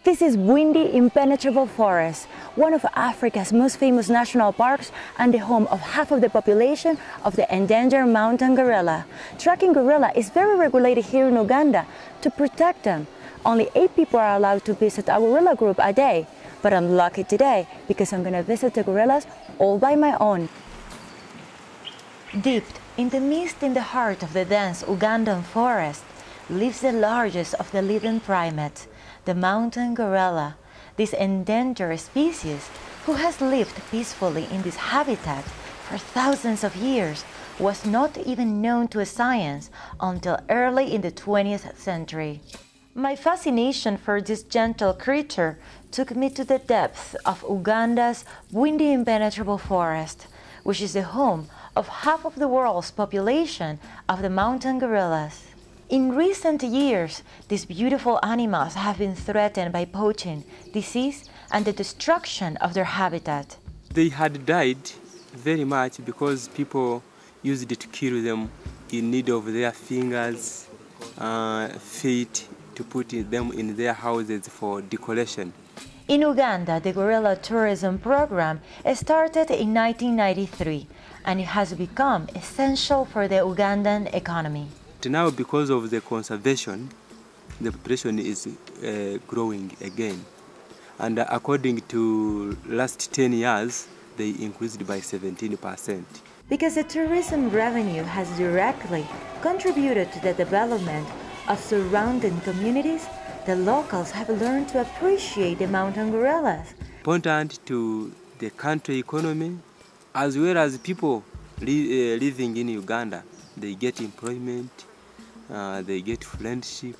This is windy, impenetrable forest, one of Africa's most famous national parks and the home of half of the population of the endangered mountain gorilla. Tracking gorilla is very regulated here in Uganda to protect them. Only 8 people are allowed to visit a gorilla group a day, but I'm lucky today because I'm going to visit the gorillas all by my own. Deep in the midst in the heart of the dense Ugandan forest lives the largest of the living primates, the mountain gorilla. This endangered species, who has lived peacefully in this habitat for thousands of years, was not even known to science until early in the 20th century. My fascination for this gentle creature took me to the depths of Uganda's windy impenetrable forest, which is the home of half of the world's population of the mountain gorillas. In recent years, these beautiful animals have been threatened by poaching, disease, and the destruction of their habitat. They had died very much because people used it to kill them in need of their fingers, feet, to put them in their houses for decoration. In Uganda, the gorilla tourism program started in 1993, and it has become essential for the Ugandan economy. Now, because of the conservation, the population is growing again. And according to last 10 years, they increased by 17%. Because the tourism revenue has directly contributed to the development of surrounding communities, the locals have learned to appreciate the mountain gorillas. Important to the country economy, as well as people living in Uganda. They get employment, they get friendship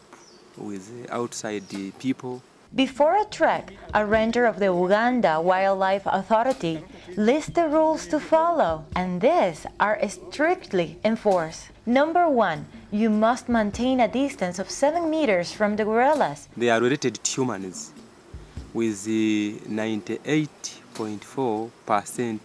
with outside people. Before a trek, a ranger of the Uganda Wildlife Authority lists the rules to follow, and these are strictly enforced. Number 1, you must maintain a distance of 7 meters from the gorillas. They are related to humans with 98.4%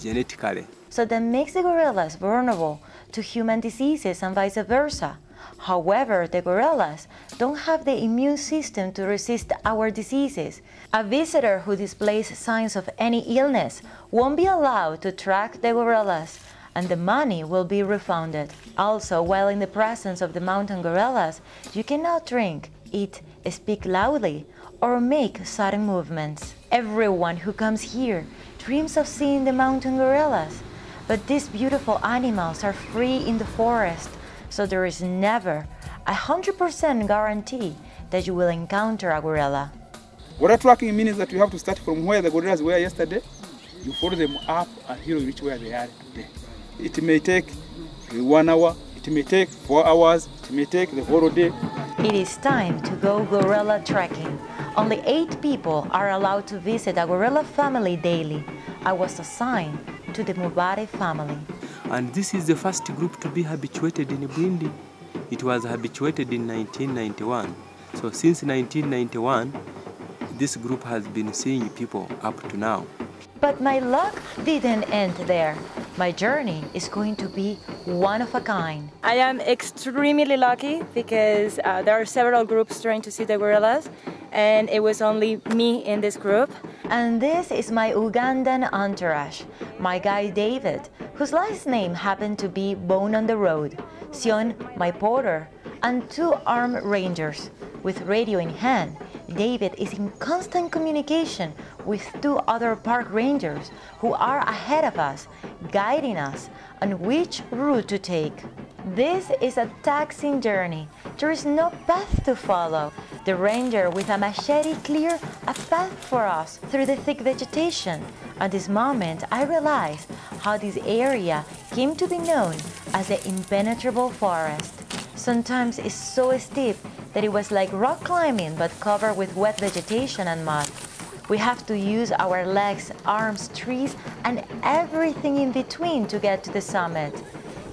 genetically. So that makes the gorillas vulnerable to human diseases and vice versa. However, the gorillas don't have the immune system to resist our diseases. A visitor who displays signs of any illness won't be allowed to track the gorillas, and the money will be refunded. Also, while in the presence of the mountain gorillas, you cannot drink, eat, speak loudly, or make sudden movements. Everyone who comes here dreams of seeing the mountain gorillas, but these beautiful animals are free in the forest, so there is never 100% guarantee that you will encounter a gorilla. Gorilla tracking means that you have to start from where the gorillas were yesterday. You follow them up until you reach where they are today. It may take 1 hour, it may take 4 hours, it may take the whole day. It is time to go gorilla trekking. Only 8 people are allowed to visit a gorilla family daily. I was assigned to the Mubare family. And this is the first group to be habituated in Burundi. It was habituated in 1991. So since 1991, this group has been seeing people up to now. But my luck didn't end there. My journey is going to be one of a kind. I am extremely lucky because there are several groups trying to see the gorillas, and it was only me in this group. And this is my Ugandan entourage. My guy David, whose last name happened to be Bone on the Road, Sion, my porter, and 2 armed rangers. With radio in hand, David is in constant communication with 2 other park rangers who are ahead of us, guiding us on which route to take. This is a taxing journey. There is no path to follow. The ranger with a machete cleared a path for us through the thick vegetation. At this moment, I realized how this area came to be known as the Impenetrable Forest. Sometimes it's so steep that it was like rock climbing but covered with wet vegetation and mud. We have to use our legs, arms, trees, and everything in between to get to the summit.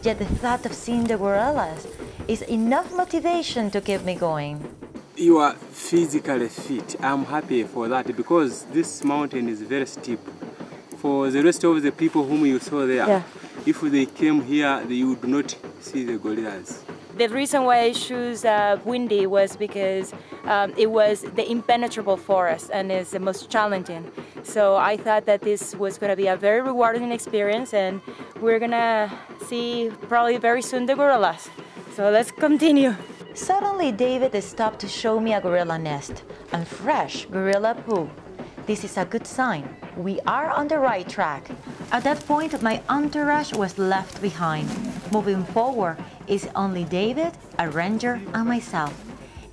Yet the thought of seeing the gorillas is enough motivation to keep me going. You are physically fit. I'm happy for that because this mountain is very steep. For the rest of the people whom you saw there, if they came here, they would not see the gorillas. The reason why I choose Windy was because it was the impenetrable forest and is the most challenging. So I thought that this was going to be a very rewarding experience, and we're going to see probably very soon the gorillas. So let's continue. Suddenly, David stopped to show me a gorilla nest and fresh gorilla poo. This is a good sign. We are on the right track. At that point, my entourage was left behind. Moving forward is only David, a ranger, and myself.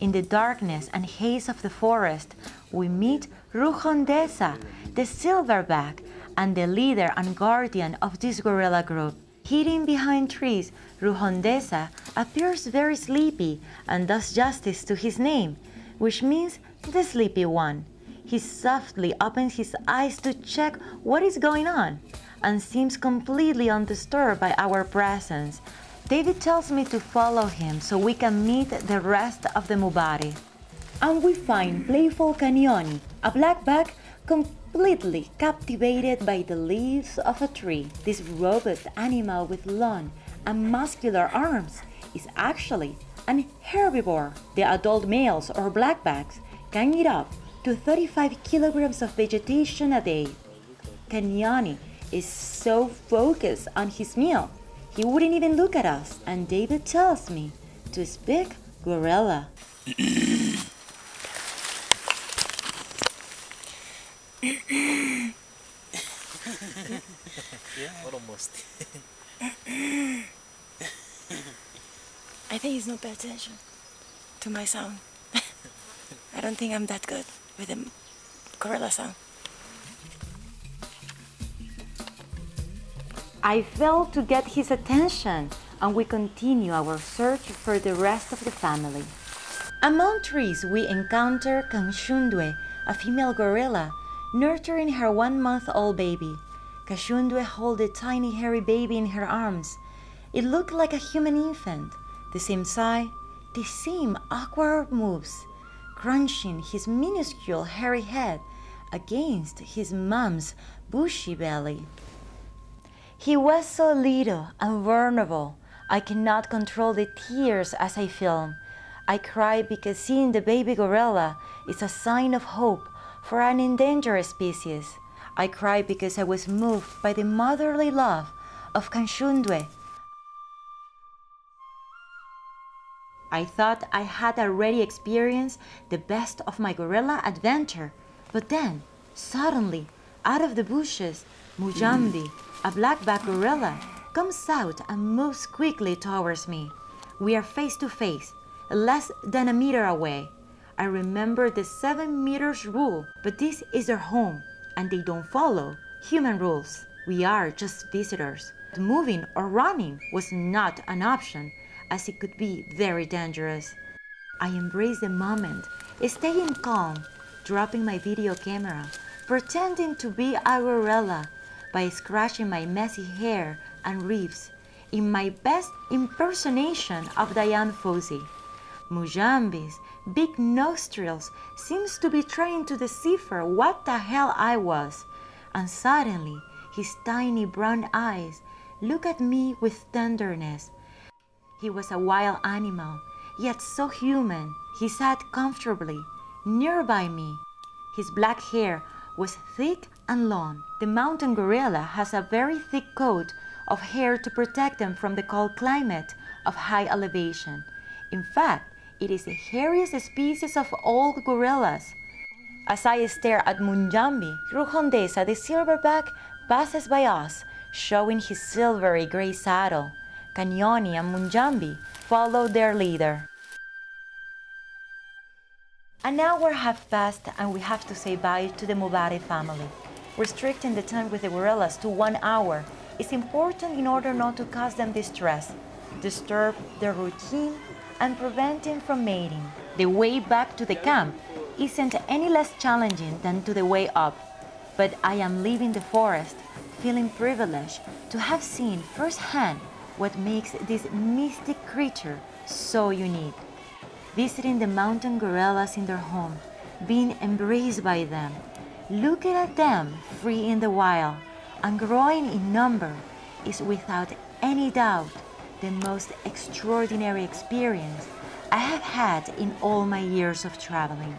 In the darkness and haze of the forest, we meet Rujondesa, the silverback, and the leader and guardian of this gorilla group. Hiding behind trees, Rujondesa appears very sleepy and does justice to his name, which means the sleepy one. He softly opens his eyes to check what is going on and seems completely undisturbed by our presence. David tells me to follow him so we can meet the rest of the Mubari. And we find playful Canyoni, a blackback completely captivated by the leaves of a tree. This robust animal with long and muscular arms is actually an herbivore. The adult males or blackbacks can eat up to 35 kilograms of vegetation a day. Canyoni is so focused on his meal, he wouldn't even look at us, and David tells me to speak gorilla. Almost. I think he's not paying attention to my sound. I don't think I'm that good with the gorilla sound. I failed to get his attention, and we continue our search for the rest of the family. Among trees, we encounter Kashundwe, a female gorilla, nurturing her 1-month-old baby. Kashundwe holds a tiny hairy baby in her arms. It looked like a human infant, the same size, the same awkward moves, crunching his minuscule hairy head against his mom's bushy belly. He was so little and vulnerable. I cannot control the tears as I film. I cry because seeing the baby gorilla is a sign of hope for an endangered species. I cry because I was moved by the motherly love of Kashundwe. I thought I had already experienced the best of my gorilla adventure, but then, suddenly, out of the bushes, Mujambi, a blackback gorilla, comes out and moves quickly towards me. We are face to face, less than a meter away. I remember the 7 meters rule, but this is their home, and they don't follow human rules. We are just visitors. Moving or running was not an option, as it could be very dangerous. I embrace the moment, staying calm, dropping my video camera, pretending to be a gorilla by scratching my messy hair and ribs in my best impersonation of Diane Fossey. Mujambi's big nostrils seems to be trying to decipher what the hell I was, and suddenly his tiny brown eyes look at me with tenderness. He was a wild animal, yet so human. He sat comfortably nearby me. His black hair was thick and long. The mountain gorilla has a very thick coat of hair to protect them from the cold climate of high elevation. In fact, it is the hairiest species of all gorillas. As I stare at Mujambi, Rujondesa the silverback passes by us, showing his silvery gray saddle. Canyoni and Mujambi follow their leader. An hour has passed and we have to say bye to the Mubari family. Restricting the time with the gorillas to 1 hour is important in order not to cause them distress, disturb their routine, and prevent them from mating. The way back to the camp isn't any less challenging than to the way up, but I am leaving the forest feeling privileged to have seen firsthand what makes this mystic creature so unique. Visiting the mountain gorillas in their home, being embraced by them, looking at them free in the wild and growing in number is without any doubt the most extraordinary experience I have had in all my years of traveling.